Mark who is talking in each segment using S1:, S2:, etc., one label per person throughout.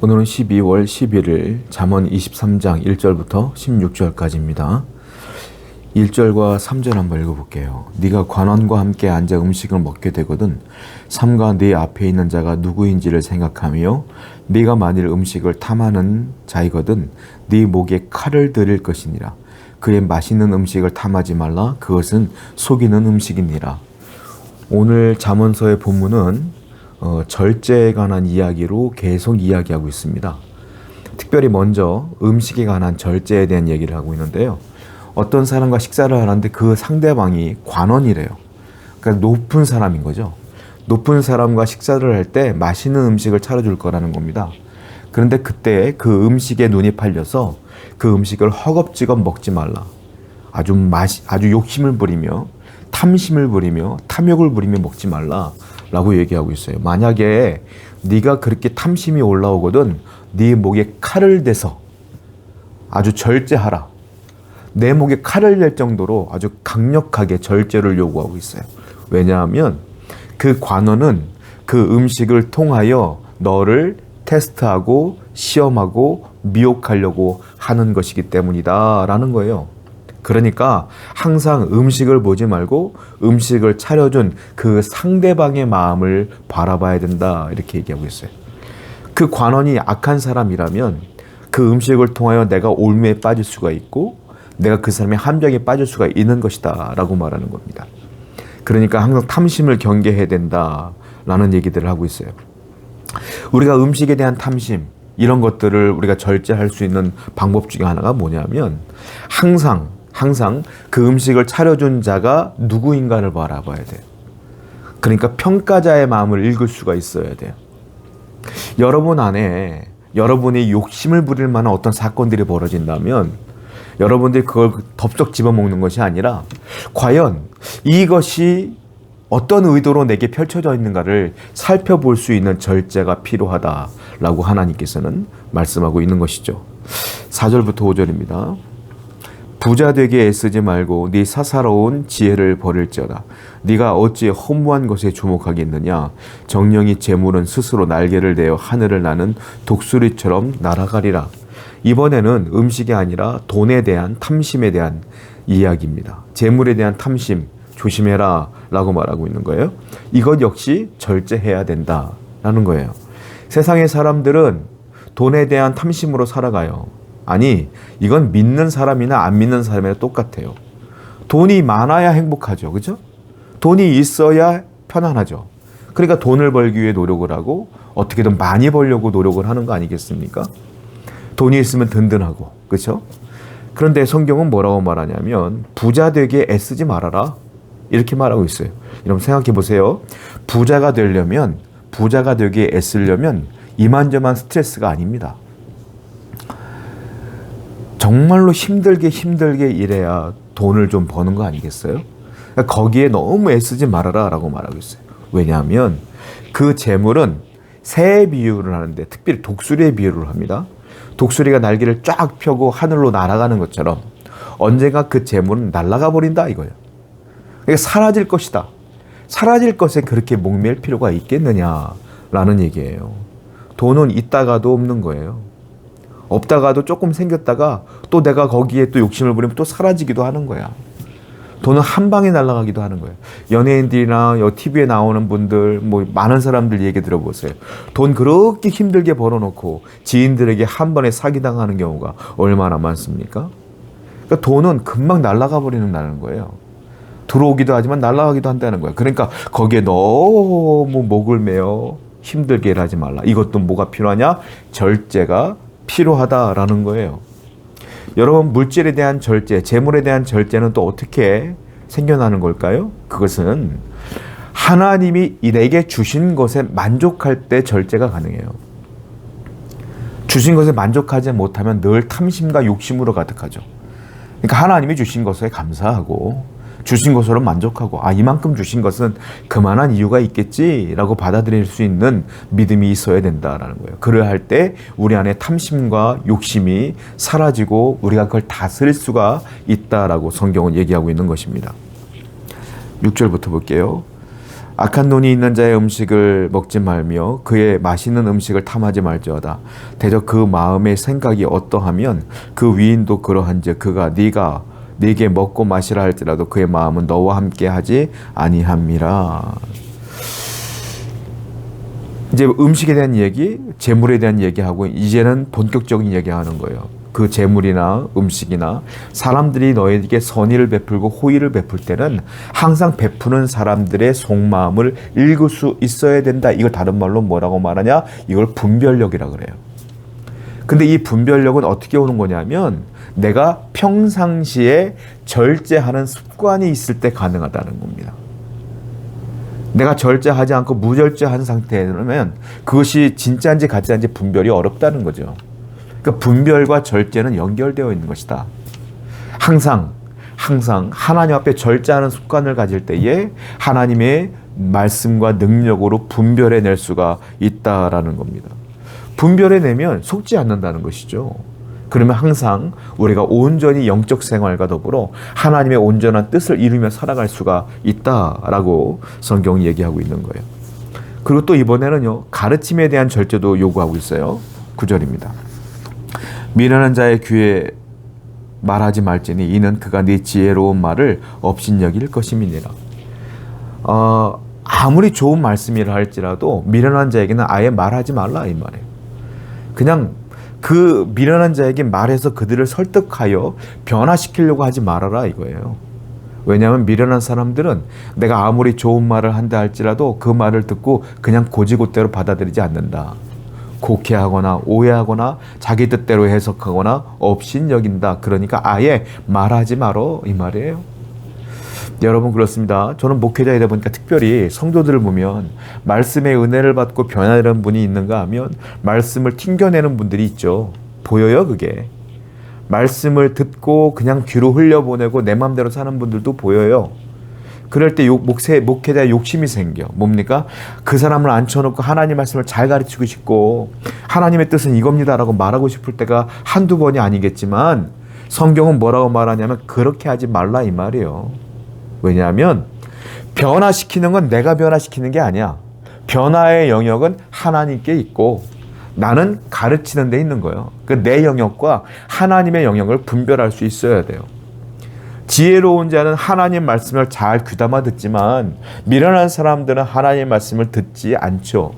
S1: 오늘은 12월 11일 잠언 23장 1절부터 16절까지입니다. 1절과 3절 한번 읽어볼게요. 네가 관원과 함께 앉아 음식을 먹게 되거든 삼가 네 앞에 있는 자가 누구인지를 생각하며 네가 만일 음식을 탐하는 자이거든 네 목에 칼을 들일 것이니라. 그의 맛있는 음식을 탐하지 말라. 그것은 속이는 음식이니라. 오늘 잠언서의 본문은 절제에 관한 이야기로 계속 이야기하고 있습니다. 특별히 먼저 음식에 관한 절제에 대한 얘기를 하고 있는데요. 어떤 사람과 식사를 하는데 그 상대방이 관원이래요. 그러니까 높은 사람인 거죠. 높은 사람과 식사를 할 때 맛있는 음식을 차려줄 거라는 겁니다. 그런데 그때 그 음식에 눈이 팔려서 그 음식을 허겁지겁 먹지 말라. 아주 욕심을 부리며 탐심을 부리며 탐욕을 부리며 먹지 말라 라고 얘기하고 있어요. 만약에 네가 그렇게 탐심이 올라오거든 네 목에 칼을 대서 아주 절제하라. 내 목에 칼을 댈 정도로 아주 강력하게 절제를 요구하고 있어요. 왜냐하면 그 관원은 그 음식을 통하여 너를 테스트하고 시험하고 미혹하려고 하는 것이기 때문이다 라는 거예요. 그러니까 항상 음식을 보지 말고 음식을 차려준 그 상대방의 마음을 바라봐야 된다 이렇게 얘기하고 있어요. 그 관원이 악한 사람이라면 그 음식을 통하여 내가 올무에 빠질 수가 있고 내가 그 사람의 함정에 빠질 수가 있는 것이다 라고 말하는 겁니다. 그러니까 항상 탐심을 경계해야 된다라는 얘기들을 하고 있어요. 우리가 음식에 대한 탐심 이런 것들을 우리가 절제할 수 있는 방법 중에 하나가 뭐냐면 항상 그 음식을 차려준 자가 누구인가를 바라봐야 돼요. 그러니까 평가자의 마음을 읽을 수가 있어야 돼요. 여러분 안에 여러분이 욕심을 부릴 만한 어떤 사건들이 벌어진다면 여러분들이 그걸 덥석 집어먹는 것이 아니라 과연 이것이 어떤 의도로 내게 펼쳐져 있는가를 살펴볼 수 있는 절제가 필요하다라고 하나님께서는 말씀하고 있는 것이죠. 4절부터 5절입니다. 부자 되게 애쓰지 말고 네 사사로운 지혜를 버릴지어다. 네가 어찌 허무한 것에 주목하겠느냐. 정령이 재물은 스스로 날개를 내어 하늘을 나는 독수리처럼 날아가리라. 이번에는 음식이 아니라 돈에 대한 탐심에 대한 이야기입니다. 재물에 대한 탐심 조심해라 라고 말하고 있는 거예요. 이것 역시 절제해야 된다라는 거예요. 세상의 사람들은 돈에 대한 탐심으로 살아가요. 아니, 이건 믿는 사람이나 안 믿는 사람이나 똑같아요. 돈이 많아야 행복하죠. 그죠? 돈이 있어야 편안하죠. 그러니까 돈을 벌기 위해 노력을 하고 어떻게든 많이 벌려고 노력을 하는 거 아니겠습니까? 돈이 있으면 든든하고, 그렇죠? 그런데 성경은 뭐라고 말하냐면 부자 되게 애쓰지 말아라 이렇게 말하고 있어요. 여러분 생각해 보세요. 부자가 되게 애쓰려면 이만저만 스트레스가 아닙니다. 정말로 힘들게 일해야 돈을 좀 버는 거 아니겠어요? 그러니까 거기에 너무 애쓰지 말아라 라고 말하고 있어요. 왜냐하면 그 재물은 새에 비유를 하는데 특별히 독수리에 비유를 합니다. 독수리가 날개를 쫙 펴고 하늘로 날아가는 것처럼 언젠가 그 재물은 날아가 버린다 이거예요. 그러니까 사라질 것이다. 사라질 것에 그렇게 목맬 필요가 있겠느냐라는 얘기예요. 돈은 있다가도 없는 거예요. 없다가도 조금 생겼다가 또 내가 거기에 또 욕심을 부리면 또 사라지기도 하는 거야. 돈은 한 방에 날아가기도 하는 거예요. 연예인들이나 TV에 나오는 분들, 많은 사람들 얘기 들어보세요. 돈 그렇게 힘들게 벌어놓고 지인들에게 한 번에 사기당하는 경우가 얼마나 많습니까? 그러니까 돈은 금방 날아가 버리는 거예요. 들어오기도 하지만 날아가기도 한다는 거예요. 그러니까 거기에 너무 목을 매어 힘들게 일하지 말라. 이것도 뭐가 필요하냐? 절제가 필요하다라는 거예요. 여러분 물질에 대한 절제, 재물에 대한 절제는 또 어떻게 생겨나는 걸까요? 그것은 하나님이 내게 주신 것에 만족할 때 절제가 가능해요. 주신 것에 만족하지 못하면 늘 탐심과 욕심으로 가득하죠. 그러니까 하나님이 주신 것에 감사하고 주신 것으로 만족하고 이만큼 주신 것은 그만한 이유가 있겠지라고 받아들일 수 있는 믿음이 있어야 된다라는 거예요. 그를 할 때 우리 안에 탐심과 욕심이 사라지고 우리가 그걸 다스릴 수가 있다라고 성경은 얘기하고 있는 것입니다. 6절부터 볼게요. 악한 눈이 있는 자의 음식을 먹지 말며 그의 맛있는 음식을 탐하지 말지어다. 대저 그 마음의 생각이 어떠하면 그 위인도 그러한즉 그가 네가 네게 먹고 마시라 할지라도 그의 마음은 너와 함께 하지 아니함이라. 이제 음식에 대한 얘기, 재물에 대한 얘기하고 이제는 본격적인 얘기하는 거예요. 그 재물이나 음식이나 사람들이 너에게 선의를 베풀고 호의를 베풀 때는 항상 베푸는 사람들의 속마음을 읽을 수 있어야 된다. 이걸 다른 말로 뭐라고 말하냐? 이걸 분별력이라 그래요. 근데 이 분별력은 어떻게 오는 거냐면 내가 평상시에 절제하는 습관이 있을 때 가능하다는 겁니다. 내가 절제하지 않고 무절제한 상태라면 그것이 진짜인지 가짜인지 분별이 어렵다는 거죠. 그러니까 분별과 절제는 연결되어 있는 것이다. 항상 하나님 앞에 절제하는 습관을 가질 때에 하나님의 말씀과 능력으로 분별해낼 수가 있다라는 겁니다. 분별해내면 속지 않는다는 것이죠. 그러면 항상 우리가 온전히 영적 생활과 더불어 하나님의 온전한 뜻을 이루며 살아갈 수가 있다라고 성경이 얘기하고 있는 거예요. 그리고 또 이번에는요, 가르침에 대한 절제도 요구하고 있어요. 9절입니다. 미련한 자의 귀에 말하지 말지니 이는 그가 네 지혜로운 말을 업신여길 것임이니라. 아무리 좋은 말씀이라 할지라도 미련한 자에게는 아예 말하지 말라 이 말이에요. 그냥 그 미련한 자에게 말해서 그들을 설득하여 변화시키려고 하지 말아라 이거예요. 왜냐하면 미련한 사람들은 내가 아무리 좋은 말을 한다 할지라도 그 말을 듣고 그냥 고지고대로 받아들이지 않는다. 곡해하거나 오해하거나 자기 뜻대로 해석하거나 업신여긴다. 그러니까 아예 말하지 말어 이 말이에요. 여러분 그렇습니다. 저는 목회자이다 보니까 특별히 성도들을 보면 말씀의 은혜를 받고 변화되는 분이 있는가 하면 말씀을 튕겨내는 분들이 있죠. 보여요 그게. 말씀을 듣고 그냥 뒤로 흘려보내고 내 맘대로 사는 분들도 보여요. 그럴 때 목회자의 욕심이 생겨. 뭡니까? 그 사람을 앉혀놓고 하나님 말씀을 잘 가르치고 싶고 하나님의 뜻은 이겁니다라고 말하고 싶을 때가 한두 번이 아니겠지만 성경은 뭐라고 말하냐면 그렇게 하지 말라 이 말이에요. 왜냐하면 변화시키는 건 내가 변화시키는 게 아니야. 변화의 영역은 하나님께 있고 나는 가르치는 데 있는 거예요. 내 영역과 하나님의 영역을 분별할 수 있어야 돼요. 지혜로운 자는 하나님 말씀을 잘 귀담아 듣지만 미련한 사람들은 하나님 말씀을 듣지 않죠.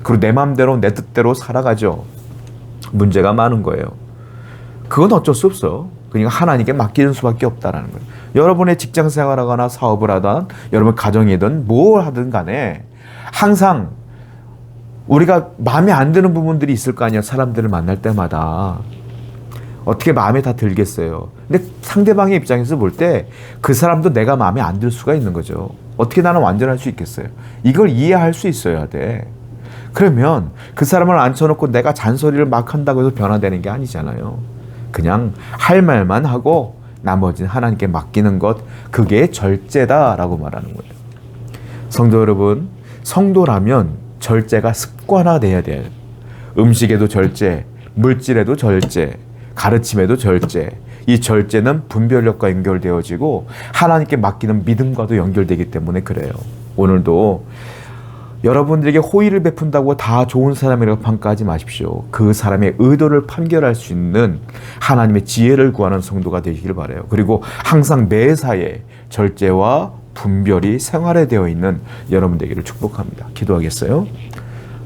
S1: 그리고 내 마음대로 내 뜻대로 살아가죠. 문제가 많은 거예요. 그건 어쩔 수 없어요. 그러니까 하나님께 맡기는 수밖에 없다는 거예요. 여러분의 직장 생활하거나 사업을 하든 여러분 가정이든 뭘 하든 간에 항상 우리가 마음에 안 드는 부분들이 있을 거 아니야. 사람들을 만날 때마다. 어떻게 마음에 다 들겠어요. 근데 상대방의 입장에서 볼 때 그 사람도 내가 마음에 안 들 수가 있는 거죠. 어떻게 나는 완전할 수 있겠어요. 이걸 이해할 수 있어야 돼. 그러면 그 사람을 앉혀놓고 내가 잔소리를 막 한다고 해서 변화되는 게 아니잖아요. 그냥 할 말만 하고 나머지는 하나님께 맡기는 것, 그게 절제다라고 말하는 거예요. 성도 여러분, 성도라면 절제가 습관화돼야 돼요. 음식에도 절제, 물질에도 절제, 가르침에도 절제. 이 절제는 분별력과 연결되어지고 하나님께 맡기는 믿음과도 연결되기 때문에 그래요. 오늘도 여러분들에게 호의를 베푼다고 다 좋은 사람이라고 평가하지 마십시오. 그 사람의 의도를 판결할 수 있는 하나님의 지혜를 구하는 성도가 되시길 바라요. 그리고 항상 매사에 절제와 분별이 생활화되어 있는 여러분 되기를 축복합니다. 기도하겠어요?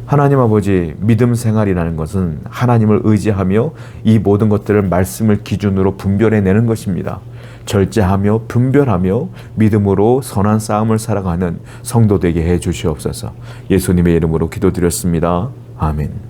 S1: 하나님 아버지, 믿음 생활이라는 것은 하나님을 의지하며 이 모든 것들을 말씀을 기준으로 분별해내는 것입니다. 절제하며 분별하며 믿음으로 선한 싸움을 살아가는 성도 되게 해 주시옵소서. 예수님의 이름으로 기도드렸습니다. 아멘.